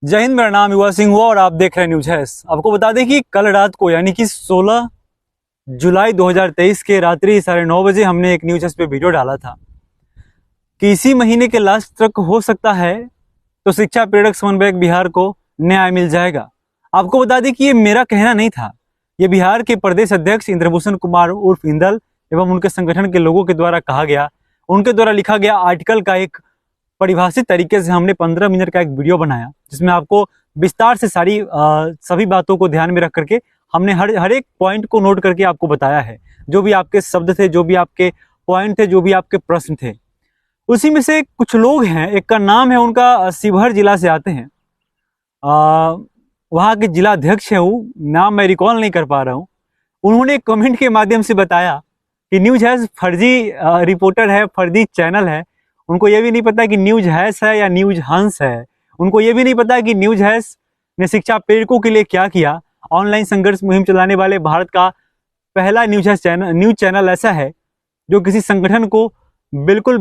जय हिंद। मेरा नाम युवा सिंह हुआ और आप देख रहे हैं न्यूज हैस। आपको बता दें कि कल रात को यानी कि 16 जुलाई 2023 के रात्रि 9:30 हमने एक न्यूज हैस पे वीडियो डाला था कि इसी महीने के लास्ट तक हो सकता है तो शिक्षा प्रेरक समन्वयक बिहार को न्याय मिल जाएगा। आपको बता दें कि ये मेरा कहना नहीं था, ये बिहार के प्रदेश अध्यक्ष इंद्रभूषण कुमार उर्फ इंदल एवं उनके संगठन के लोगों के द्वारा कहा गया, उनके द्वारा लिखा गया आर्टिकल का एक परिभाषित तरीके से हमने 15 मिनट का एक वीडियो बनाया जिसमें आपको विस्तार से सभी बातों को ध्यान में रख करके हमने हर एक पॉइंट को नोट करके आपको बताया है। जो भी आपके शब्द थे, जो भी आपके पॉइंट थे, जो भी आपके प्रश्न थे, उसी में से कुछ लोग हैं, एक का नाम है, उनका शिवहर जिला से आते हैं, वहाँ के जिला अध्यक्ष है, वो नाम मैं रिकॉल नहीं कर पा रहा हूँ। उन्होंने कमेंट के माध्यम से बताया कि न्यूज हैस फर्जी रिपोर्टर है, फर्जी चैनल है। उनको ये भी नहीं पता कि न्यूज हैस है या न्यूज हंस है। उनको ये भी नहीं पता कि न्यूज हैस ने शिक्षा प्रेरकों के लिए क्या किया। ऑनलाइन संघर्ष मुहिम चलाने वाले भारत का पहला न्यूज चैनल ऐसा है जो किसी संगठन को बिल्कुल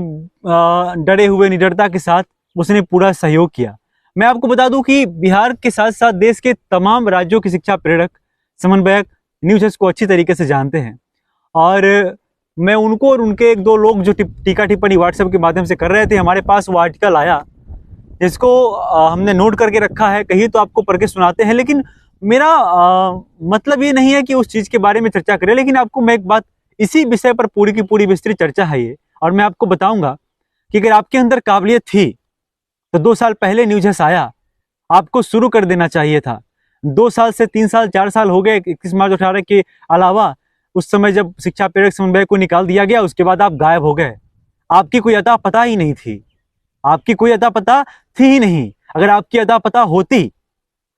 डरे हुए निडरता के साथ उसने पूरा सहयोग किया। मैं आपको बता दूं कि बिहार के साथ साथ देश के तमाम राज्यों के शिक्षा प्रेरक समन्वयक न्यूज हैस को अच्छी तरीके से जानते हैं और मैं उनको और उनके एक दो लोग जो टीका टिप्पणी व्हाट्सएप के माध्यम से कर रहे थे, हमारे पास वो आर्टिकल आया जिसको हमने नोट करके रखा है। कहीं तो आपको पढ़ के सुनाते हैं, लेकिन मेरा मतलब ये नहीं है कि उस चीज़ के बारे में चर्चा करें, लेकिन आपको मैं एक बात, इसी विषय पर पूरी की पूरी विस्तृत चर्चा है ये, और मैं आपको बताऊंगा कि अगर आपके अंदर काबिलियत थी तो 2 साल पहले न्यूज हैस आया, आपको शुरू कर देना चाहिए था। 2 साल से 3 साल 4 साल हो गए 21 मार्च 18 के अलावा, उस समय जब शिक्षा प्रेरक समन्वय को निकाल दिया गया उसके बाद आप गायब हो गए। आपकी कोई अता पता ही नहीं थी, आपकी कोई अता पता थी ही नहीं। अगर आपकी अता पता होती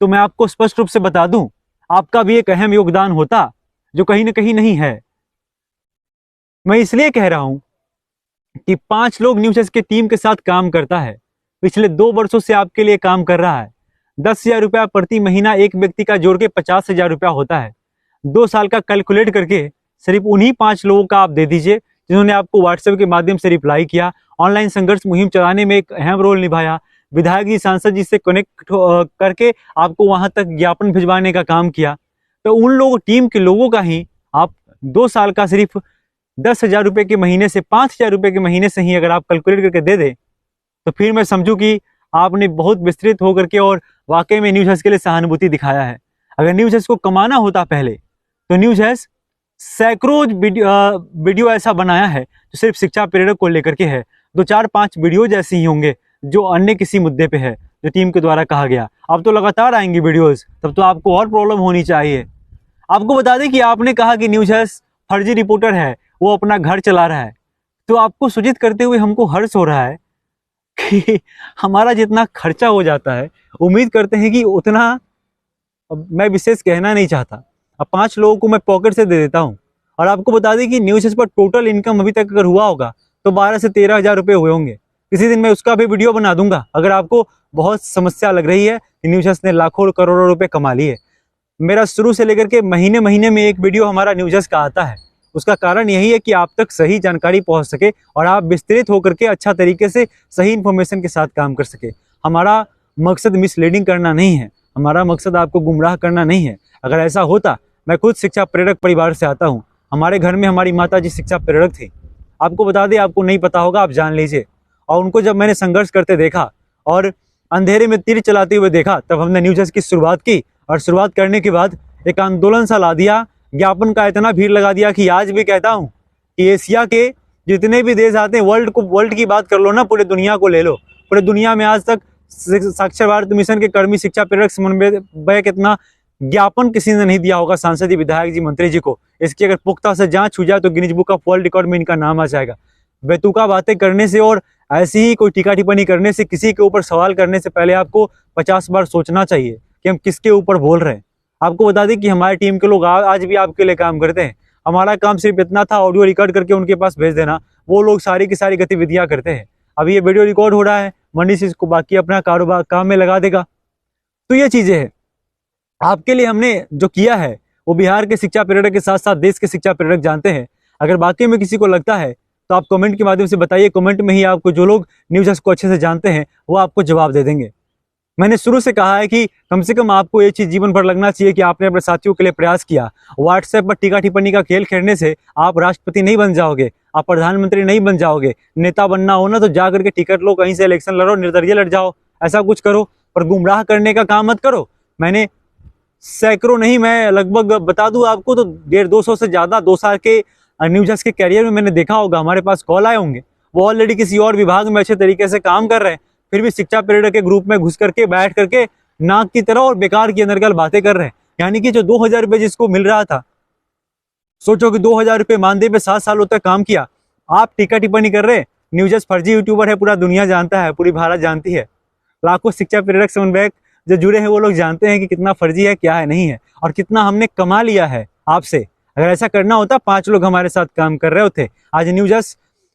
तो मैं आपको स्पष्ट रूप से बता दूं, आपका भी एक अहम योगदान होता जो कहीं ना कहीं नहीं है। मैं इसलिए कह रहा हूं कि 5 लोग न्यूज हैस के टीम के साथ काम करता है, पिछले 2 वर्षों से आपके लिए काम कर रहा है। 10,000 रुपया प्रति महीना एक व्यक्ति का जोड़ के 50,000 रुपया होता है। 2 साल का कैलकुलेट करके सिर्फ उन्हीं 5 लोगों का आप दे दीजिए जिन्होंने आपको व्हाट्सएप के माध्यम से रिप्लाई किया, ऑनलाइन संघर्ष मुहिम चलाने में एक अहम रोल निभाया, विधायक जी सांसद जी से कनेक्ट करके आपको वहां तक ज्ञापन भिजवाने का काम किया। तो उन लोगों टीम के लोगों का ही आप 2 साल का सिर्फ 10,000 रुपये के महीने से 5,000 रुपये के महीने से ही अगर आप कैलकुलेट करके दे दें तो फिर मैं समझूं कि आपने बहुत विस्तृत होकर के और वाकई में न्यूज हैस के लिए सहानुभूति दिखाया है। अगर न्यूज हैस को कमाना होता पहले तो न्यूज हैस सैकड़ों वीडियो ऐसा बनाया है जो सिर्फ शिक्षा प्रेरक को लेकर के है। 2 4 5 वीडियो जैसे ही होंगे जो अन्य किसी मुद्दे पे है जो टीम के द्वारा कहा गया। अब तो लगातार आएंगे वीडियोस, तब तो आपको और प्रॉब्लम होनी चाहिए। आपको बता दें कि आपने कहा कि न्यूज हैस फर्जी रिपोर्टर है, वो अपना घर चला रहा है, तो आपको सूचित करते हुए हमको हर्ष हो रहा है कि हमारा जितना खर्चा हो जाता है, उम्मीद करते हैं कि उतना, मैं विशेष कहना नहीं चाहता, अब 5 लोगों को मैं पॉकेट से दे देता हूं। और आपको बता दें कि न्यूज हैस पर टोटल इनकम अभी तक अगर हुआ होगा तो 12 से 13,000 रुपये हुए होंगे। किसी दिन मैं उसका भी वीडियो बना दूंगा अगर आपको बहुत समस्या लग रही है कि न्यूज हैस ने लाखों करोड़ों रुपए कमा लिए। मेरा शुरू से लेकर के महीने महीने में एक वीडियो हमारा न्यूज हैस का आता है। उसका कारण यही है कि आप तक सही जानकारी पहुंच सके और आप विस्तृत होकर के अच्छा तरीके से सही इंफॉर्मेशन के साथ काम कर सके। हमारा मकसद मिसलीडिंग करना नहीं है, हमारा मकसद आपको गुमराह करना नहीं है। अगर ऐसा होता, मैं खुद शिक्षा प्रेरक परिवार से आता हूँ, हमारे घर में हमारी माता जी शिक्षा प्रेरक थी। आपको बता दें, आपको नहीं पता होगा, आप जान लीजिए। और उनको जब मैंने संघर्ष करते देखा और अंधेरे में तीर चलाते हुए देखा, तब हमने न्यूज हैस की शुरुआत की और शुरुआत करने के बाद एक आंदोलन सा ला दिया, ज्ञापन का इतना भीड़ लगा दिया कि आज भी कहता हूँ कि एशिया के जितने भी देश आते हैं, वर्ल्ड की बात कर लो ना, पूरे दुनिया को ले लो, पूरे दुनिया में आज तक साक्षर भारत मिशन के कर्मी शिक्षा प्रेरक समन्वयक इतना ज्ञापन किसी ने नहीं दिया होगा सांसद जी, विधायक जी, मंत्री जी को। इसकी अगर पुख्ता से जांच हो जाए तो Guinness book of world record में इनका नाम आ जाएगा। बेतुका बातें करने से और ऐसी ही कोई टीका टिप्पणी करने से, किसी के ऊपर सवाल करने से पहले आपको 50 बार सोचना चाहिए कि हम किसके ऊपर बोल रहे हैं। आपको बता दें कि हमारी टीम के लोग आज भी आपके लिए काम करते हैं। हमारा काम सिर्फ इतना था, ऑडियो रिकॉर्ड करके उनके पास भेज देना, वो लोग सारी की सारी गतिविधियां करते हैं। अभी ये वीडियो रिकॉर्ड हो रहा है, मंडी से इसको बाकी अपना कारोबार काम में लगा देगा। तो ये चीजें हैं आपके लिए हमने जो किया है, वो बिहार के शिक्षा प्रेरक के साथ साथ देश के शिक्षा प्रेरक जानते हैं। अगर बाकी में किसी को लगता है तो आप कमेंट के माध्यम से बताइए। कमेंट में ही आपको जो लोग न्यूज हैस को अच्छे से जानते हैं वो आपको जवाब दे देंगे। मैंने शुरू से कहा है कि कम से कम आपको ये चीज जीवन भर लगना चाहिए कि आपने अपने साथियों के लिए प्रयास किया। व्हाट्सएप पर टीका टिप्पणी का खेल खेलने से आप राष्ट्रपति नहीं बन जाओगे, आप प्रधानमंत्री नहीं बन जाओगे। नेता बनना हो ना तो जा करके टिकट लो, कहीं से इलेक्शन लड़ो, निर्दलीय लड़ जाओ, ऐसा कुछ करो, पर गुमराह करने का काम मत करो। मैंने सैकड़ों नहीं, मैं लगभग बता दूं आपको तो 150-200 से ज्यादा 2 साल के न्यूज डेस्क के कैरियर में मैंने देखा होगा, हमारे पास कॉल आए होंगे, वो ऑलरेडी किसी और विभाग में अच्छे तरीके से काम कर रहे हैं, फिर भी शिक्षा प्रेरक के ग्रुप में घुस करके बैठ करके नाक की तरह और बेकार की अनर्गल बातें कर रहे हैं। यानी कि जो 2000 रुपये जिसको मिल रहा था, सोचो कि 2000 रुपये मानदेय पे 7 सालों तक काम किया, आप टीका टिप्पणी कर रहे हैं। न्यूज फर्जी यूट्यूबर है, पूरा दुनिया जानता है, पूरी भारत जानती है। लाखों शिक्षा प्रेरक समन्वयक जो जुड़े हैं वो लोग जानते हैं कि कितना फर्जी है, क्या है, नहीं है, और कितना हमने कमा लिया है आपसे। अगर ऐसा करना होता 5 लोग हमारे साथ काम कर रहे होते, आज न्यूज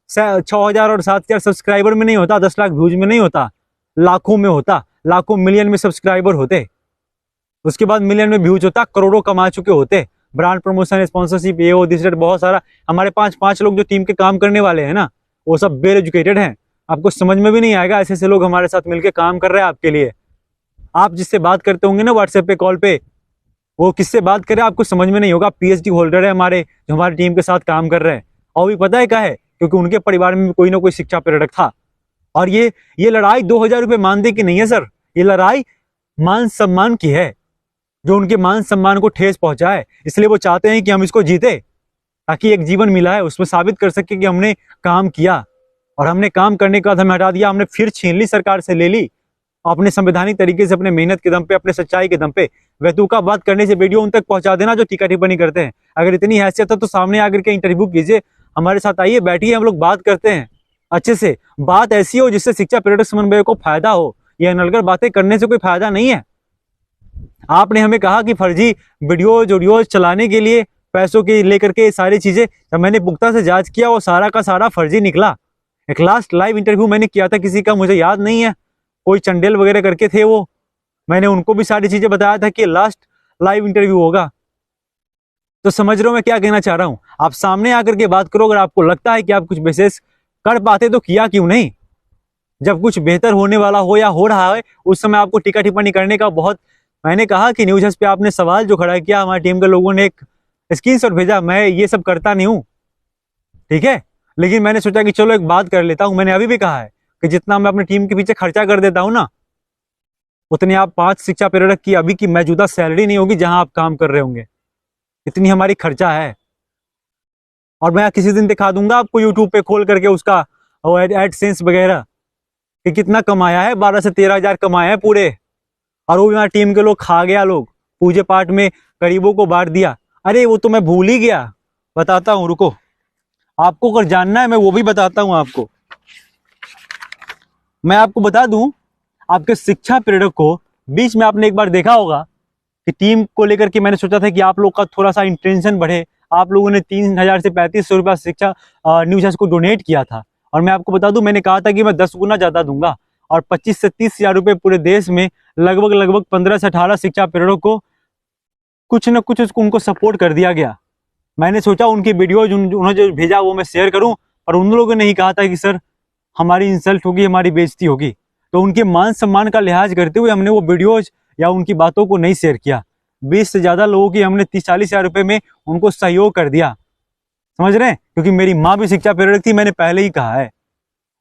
6000 और 7000 सब्सक्राइबर में नहीं होता, 10 लाख व्यूज में नहीं होता, लाखों में होता, लाखों मिलियन में सब्सक्राइबर होते, उसके बाद मिलियन में व्यूज होता, करोड़ों कमा चुके होते। ब्रांड प्रमोशन, स्पॉन्सरशिप, ये वो दिस दैट, बहुत सारा। हमारे 5 लोग जो टीम के काम करने वाले हैं ना, वो सब बेल एजुकेटेड हैं, आपको समझ में भी नहीं आएगा ऐसे ऐसे लोग हमारे साथ मिलकर काम कर रहे हैं आपके लिए। आप जिससे बात करते होंगे ना व्हाट्सएप पे, कॉल पे, वो किससे बात करे आपको समझ में नहीं होगा। पीएचडी होल्डर है हमारे, जो हमारी टीम के साथ काम कर रहे हैं, और भी पता है क्या है, क्योंकि उनके परिवार में कोई ना कोई शिक्षा प्रेरक था। और ये लड़ाई 2000 रुपये मानदेय की नहीं है सर, ये लड़ाई मान सम्मान की है, जो उनके मान सम्मान को ठेस पहुंचाए। इसलिए वो चाहते हैं कि हम इसको जीते, ताकि एक जीवन मिला है उसमें साबित कर सके कि हमने काम किया, और हमने काम करने के बाद हमें हटा दिया, हमने फिर छीन ली, सरकार से ले ली, अपने संवैधानिक तरीके से, अपने मेहनत के दम पे, अपने सच्चाई के दम पे। वैतुका बात करने से वीडियो उन तक पहुंचा देना जो टीका टिप्पणी करते हैं। अगर इतनी हैसियत है तो सामने आकर के इंटरव्यू कीजिए, हमारे साथ आइए, बैठिए, हम लोग बात करते हैं अच्छे से। बात ऐसी हो जिससे शिक्षा प्रेरक समन्वय को फायदा हो, ये अनलगर बातें करने से कोई फायदा नहीं है। आपने हमें कहा कि फर्जी वीडियो चलाने के लिए पैसों के लेकर के सारी चीजें, जब मैंने पुख्ता से जांच किया वो सारा का सारा फर्जी निकला। एक लास्ट लाइव इंटरव्यू मैंने किया था किसी का, मुझे याद नहीं है, कोई चंडेल वगैरह करके थे वो, मैंने उनको भी सारी चीजें बताया था कि लास्ट लाइव इंटरव्यू होगा। तो समझ रहे हो मैं क्या कहना चाह रहा हूं। आप सामने आकर के बात करो, अगर आपको लगता है कि आप कुछ विशेष कर पाते तो किया क्यों नहीं। जब कुछ बेहतर होने वाला हो या हो रहा है उस समय आपको टीका टिप्पणी करने का बहुत, मैंने कहा कि न्यूज पे आपने सवाल जो खड़ा किया, हमारी टीम के लोगों ने एक स्क्रीनशॉट भेजा, मैं ये सब करता नहीं हूं, ठीक है, लेकिन मैंने सोचा कि चलो एक बात कर लेता हूं। मैंने अभी भी कहा है कि जितना मैं अपनी टीम के पीछे खर्चा कर देता हूं ना, उतनी आप 5 शिक्षा प्रेरक की अभी की मौजूदा सैलरी नहीं होगी जहां आप काम कर रहे होंगे, इतनी हमारी खर्चा है। और मैं किसी दिन दिखा दूंगा आपको यूट्यूब पे खोल करके उसका एडसेंस वगैरह कि कितना कमाया है, 12 से 13 हजार कमाया है पूरे, और वो भी हमारी टीम के लोग खा गया, लोग पूजे पाठ में गरीबों को बांट दिया। अरे वो तो मैं भूल ही गया, बताता हूँ, रुको, आपको अगर जानना है मैं वो भी बताता हूँ आपको। मैं आपको बता दूं, आपके शिक्षा प्रेरक को बीच में आपने एक बार देखा होगा कि टीम को लेकर के मैंने सोचा था कि आप लोग का थोड़ा सा इंटेंशन बढ़े, आप लोगों ने 3000 से 3500 रुपया शिक्षा न्यूज को डोनेट किया था। और मैं आपको बता दूं, मैंने कहा था कि मैं 10 गुना ज्यादा दूंगा, और 25 से 30 हजार रुपये पूरे देश में लगभग 15 से 18 शिक्षा प्रेरक को कुछ न कुछ उनको सपोर्ट कर दिया गया। मैंने सोचा उनकी वीडियोज उन्होंने जो भेजा वो मैं शेयर करूं, और उन लोगों ने नहीं कहा था कि सर हमारी इंसल्ट होगी, हमारी बेइज्जती होगी, तो उनके मान सम्मान का लिहाज करते हुए हमने वो वीडियोज या उनकी बातों को नहीं शेयर किया। 20 से ज्यादा लोगों की हमने 30-40 हजार रुपये में उनको सहयोग कर दिया, समझ रहे हैं, क्योंकि मेरी माँ भी शिक्षा प्रेरक थी, मैंने पहले ही कहा है,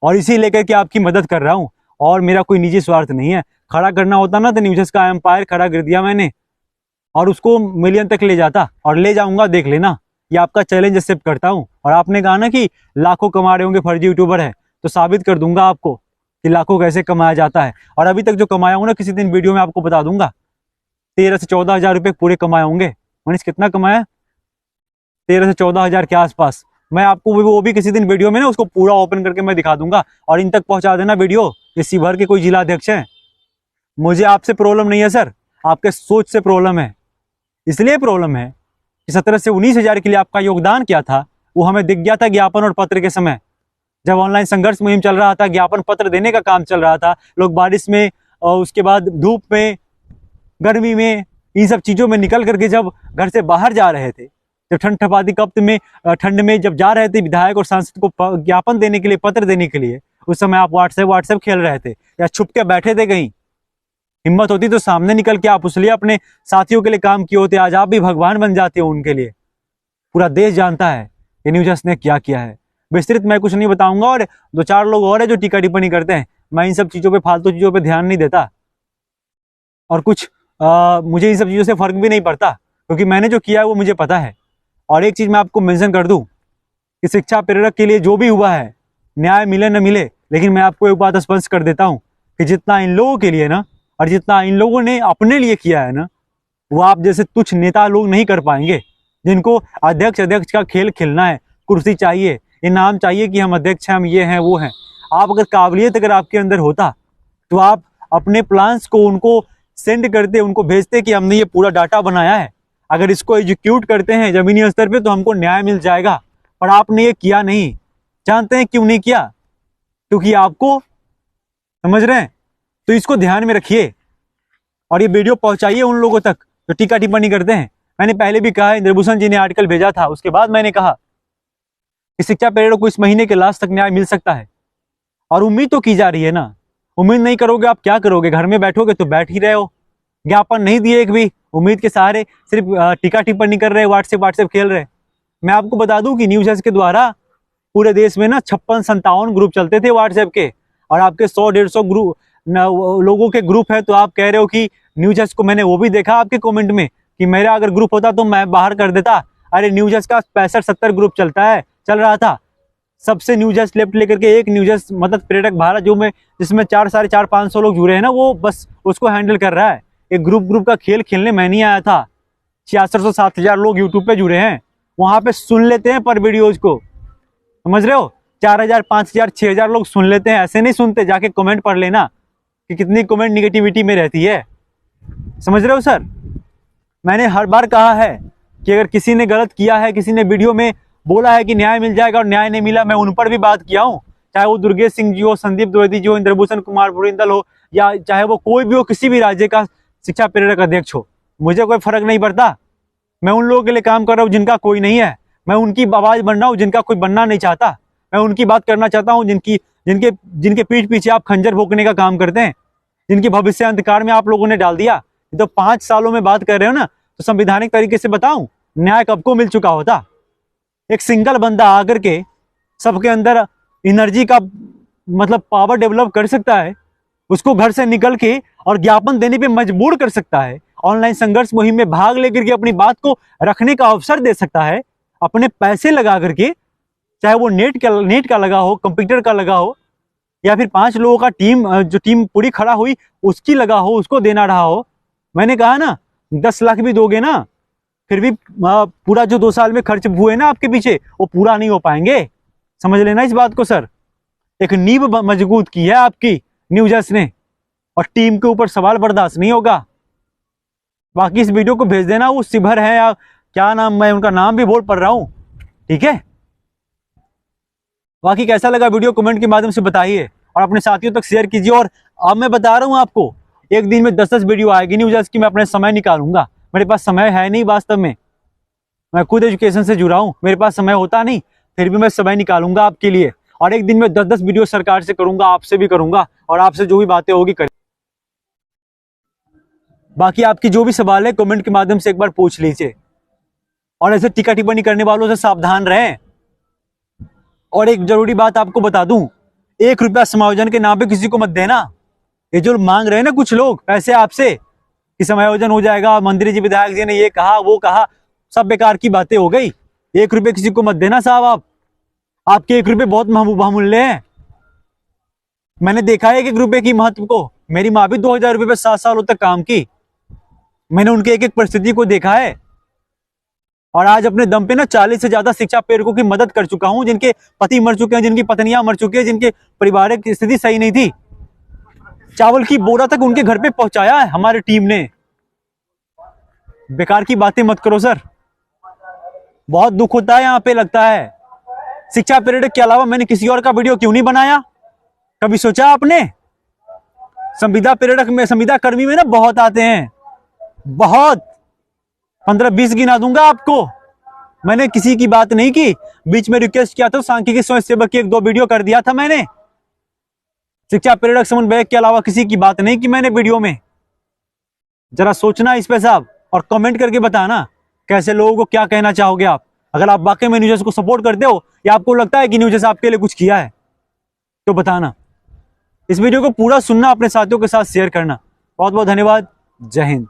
और इसी लेकर के आपकी मदद कर रहा हूँ, और मेरा कोई निजी स्वार्थ नहीं है। खड़ा करना होता ना तो न्यूज़ का एम्पायर खड़ा कर दिया मैंने, और उसको मिलियन तक ले जाता, और ले जाऊंगा, देख लेना, ये आपका चैलेंज एक्सेप्ट करता हूँ। और आपने कहा ना कि लाखों कमा रहे होंगे, फर्जी यूट्यूबर है, तो साबित कर दूंगा आपको कि लाखों कैसे कमाया जाता है। और अभी तक जो कमाया हूं ना, किसी दिन वीडियो में आपको बता दूंगा, 13 से 14 हजार रुपये पूरे कमाए होंगे। मनीष कितना कमाया, 13 से 14 हजार के आसपास। मैं आपको वो भी किसी दिन वीडियो में ना उसको पूरा ओपन करके मैं दिखा दूंगा, और इन तक पहुंचा देना वीडियो। इसी भर के कोई जिला अध्यक्ष है, मुझे आपसे प्रॉब्लम नहीं है सर, आपके सोच से प्रॉब्लम है। इसलिए प्रॉब्लम है कि 17 से 19 हजार के लिए आपका योगदान क्या था वो हमें दिख गया था ज्ञापन और पत्र के समय, जब ऑनलाइन संघर्ष मुहिम चल रहा था, ज्ञापन पत्र देने का काम चल रहा था, लोग बारिश में और उसके बाद धूप में, गर्मी में, इन सब चीजों में निकल करके जब घर से बाहर जा रहे थे, जब ठंड ठपाती कब्त में ठंड में जब जा रहे थे विधायक और सांसद को ज्ञापन देने के लिए, पत्र देने के लिए, उस समय आप व्हाट्सएप खेल रहे थे या छुप के बैठे थे कहीं, हिम्मत होती तो सामने निकल के आप उस लिए अपने साथियों के लिए काम किए होते, आज आप भी भगवान बन जाते हो उनके लिए। पूरा देश जानता है कि न्यूज ने क्या किया है। विस्तृत मैं कुछ नहीं बताऊंगा, और 2-4 लोग और है जो टीका टिप्पणी करते हैं। मैं इन सब चीजों पे, फालतू चीजों पे ध्यान नहीं देता, और कुछ मुझे इन सब चीजों से फर्क भी नहीं पड़ता, क्योंकि मैंने जो किया है वो मुझे पता है। और एक चीज मैं आपको मेंशन कर दूं कि शिक्षा प्रेरक के लिए जो भी हुआ है, न्याय मिले न मिले, लेकिन मैं आपको एक बात स्पष्ट कर देता हूं कि जितना इन लोगों के लिए ना, और जितना इन लोगों ने अपने लिए किया है ना, वो आप जैसे तुच्छ नेता लोग नहीं कर पाएंगे, जिनको अध्यक्ष का खेल खेलना है, कुर्सी चाहिए, इनाम चाहिए कि हम अध्यक्ष हैं, हम ये हैं वो हैं। आप अगर काबिलियत अगर आपके अंदर होता तो आप अपने प्लान्स को उनको सेंड करते, उनको भेजते कि हमने ये पूरा डाटा बनाया है, अगर इसको एग्जीक्यूट करते हैं जमीनी स्तर पे तो हमको न्याय मिल जाएगा। पर आपने ये किया नहीं। जानते हैं क्यों नहीं किया? क्योंकि आपको, समझ रहे हैं? तो इसको ध्यान में रखिए और ये वीडियो पहुंचाइए उन लोगों तक जो टीका टिप्पणी करते हैं। मैंने पहले भी कहा है, इंद्रभूषण जी ने आर्टिकल भेजा था, उसके बाद मैंने कहा कि शिक्षा प्रेरक को इस महीने के लास्ट तक न्याय मिल सकता है। और उम्मीद तो की जा रही है ना। उम्मीद नहीं करोगे आप क्या करोगे? घर में बैठोगे तो बैठ ही रहे हो, ज्ञापन नहीं दिए एक भी, उम्मीद के सहारे सिर्फ टीका टिप्पणी कर रहे, व्हाट्सएप खेल रहे। मैं आपको बता दूं कि न्यूज एज के द्वारा पूरे देश में ना 56-57 ग्रुप चलते थे व्हाट्सएप के, और आपके 100-150 ग्रुप लोगों के ग्रुप है। तो आप कह रहे हो कि न्यूज एज को, मैंने वो भी देखा आपके कमेंट में कि मेरा अगर ग्रुप होता तो मैं बाहर कर देता। अरे न्यूज एज का 65-70 ग्रुप चल रहा था। सबसे न्यूज एज लेफ्ट लेकर के एक न्यूज एज मदद प्रेरक भारत जिसमें 400-500 लोग जुड़े हैं ना, वो बस उसको हैंडल कर रहा है। एक ग्रुप का खेल खेलने मैं नहीं आया था। 6600-7000 लोग यूट्यूब पे जुड़े हैं, वहां पे सुन लेते हैं पर वीडियोज को, समझ रहे हो? 4000, 5000, 6000 लोग सुन लेते हैं, ऐसे नहीं सुनते। जाके कमेंट पढ़ लेना कि कितनी कमेंट निगेटिविटी में रहती है, समझ रहे हो सर? मैंने हर बार कहा है कि अगर किसी ने गलत किया है, किसी ने वीडियो में बोला है कि न्याय मिल जाएगा और न्याय नहीं मिला, मैं उन पर भी बात किया हूँ। चाहे वो दुर्गेश सिंह जी हो, संदीप द्विवेदी जी हो, इंद्रभूषण कुमार भुरिंदल हो, या चाहे वो कोई भी हो, किसी भी राज्य का शिक्षा प्रेरक अध्यक्ष हो, मुझे कोई फर्क नहीं पड़ता। मैं उन लोगों के लिए काम कर रहा हूँ जिनका कोई नहीं है। मैं उनकी आवाज बन रहा हूँ जिनका कोई बनना नहीं चाहता। मैं उनकी बात करना चाहता हूँ जिनके पीठ पीछे आप खंजर भोंकने का काम करते हैं, जिनकी भविष्य अंधकार में आप लोगों ने डाल दिया। तो 5 सालों में बात कर रहे हो ना, तो संवैधानिक तरीके से बताऊं, न्याय कब को मिल चुका होता। एक सिंगल बंदा आकर के सबके अंदर एनर्जी का मतलब पावर डेवलप कर सकता है, उसको घर से निकल के और ज्ञापन देने पे मजबूर कर सकता है, ऑनलाइन संघर्ष मुहिम में भाग लेकर के अपनी बात को रखने का अवसर दे सकता है, अपने पैसे लगा करके, चाहे वो नेट का लगा हो, कंप्यूटर का लगा हो, या फिर 5 लोगों का जो टीम पूरी खड़ा हुई उसकी लगा हो, उसको देना रहा हो। मैंने कहा ना 10 लाख भी दोगे ना, फिर भी पूरा जो 2 साल में खर्च हुए ना आपके पीछे, वो पूरा नहीं हो पाएंगे। समझ लेना इस बात को सर। एक नींव मजबूत की है आपकी न्यूज ने, और टीम के ऊपर सवाल बर्दाश्त नहीं होगा। बाकी इस वीडियो को भेज देना, वो शिभर है या क्या नाम, मैं उनका नाम भी बोल पड़ रहा हूं, ठीक है? बाकी कैसा लगा वीडियो कमेंट के माध्यम से बताइए और अपने साथियों तक शेयर कीजिए। और अब मैं बता रहा हूं आपको, एक दिन में 10-10 वीडियो आएगी न्यूज की। मैं अपने समय निकालूंगा, मेरे पास समय है नहीं वास्तव में। मैं खुद एजुकेशन से जुड़ा हूं, मेरे पास समय होता नहीं, फिर भी मैं समय निकालूंगा आपके लिए। और एक दिन में 10-10 वीडियो सरकार से करूंगा, आपसे भी करूंगा, और आपसे जो भी बातें होगी करें। बाकी आपकी जो भी सवाल है कमेंट के माध्यम से एक बार पूछ लीजिए, और ऐसे टीका टिप्पणी करने वालों से सावधान रहें। और एक जरूरी बात आपको बता दूं, 1 रुपया समायोजन के नाम पे किसी को मत देना। ये जो मांग रहे हैं ना कुछ लोग पैसे आपसे कि समायोजन हो जाएगा, मंत्री जी विधायक जी ने ये कहा वो कहा, सब बेकार की बातें हो गई। 1 रुपये किसी को मत देना साहब। आपके 1 रुपये बहुत बहुमूल्य है। मैंने देखा है 1 रुपये की महत्व को। मेरी माँ भी 2000 रुपये पे 7 सालों तक काम की। मैंने उनके एक परिस्थिति को देखा है, और आज अपने दम पे ना 40 से ज्यादा शिक्षा प्रेरकों की मदद कर चुका हूं, जिनके पति मर चुके हैं, जिनकी पत्नियां मर चुकी हैं, जिनके पारिवारिक स्थिति सही नहीं थी। चावल की बोरा तक उनके घर पे पहुंचाया है हमारी टीम ने। बेकार की बातें मत करो सर, बहुत दुख होता है यहाँ पे। लगता है शिक्षा प्रेरक के अलावा मैंने किसी और का वीडियो क्यों नहीं बनाया? कभी सोचा आपने? संविदा प्रेरक में, संविदा कर्मी में ना बहुत आते हैं, बहुत 15-20 गिना दूंगा आपको। मैंने किसी की बात नहीं की। बीच में रिक्वेस्ट किया था, सांख्यिकी स्वयं सेवक की 1-2 वीडियो कर दिया था मैंने। शिक्षा प्रेरक समन्वयक के अलावा किसी की बात नहीं की मैंने वीडियो में। जरा सोचना इस पे साहब, और कमेंट करके बताना कैसे लोगों को क्या कहना चाहोगे आप। अगर आप वाकई में न्यूज़ को सपोर्ट करते हो या आपको लगता है कि न्यूज़ आपके लिए कुछ किया है तो बताना। इस वीडियो को पूरा सुनना, अपने साथियों के साथ शेयर करना। बहुत बहुत धन्यवाद। जय हिंद।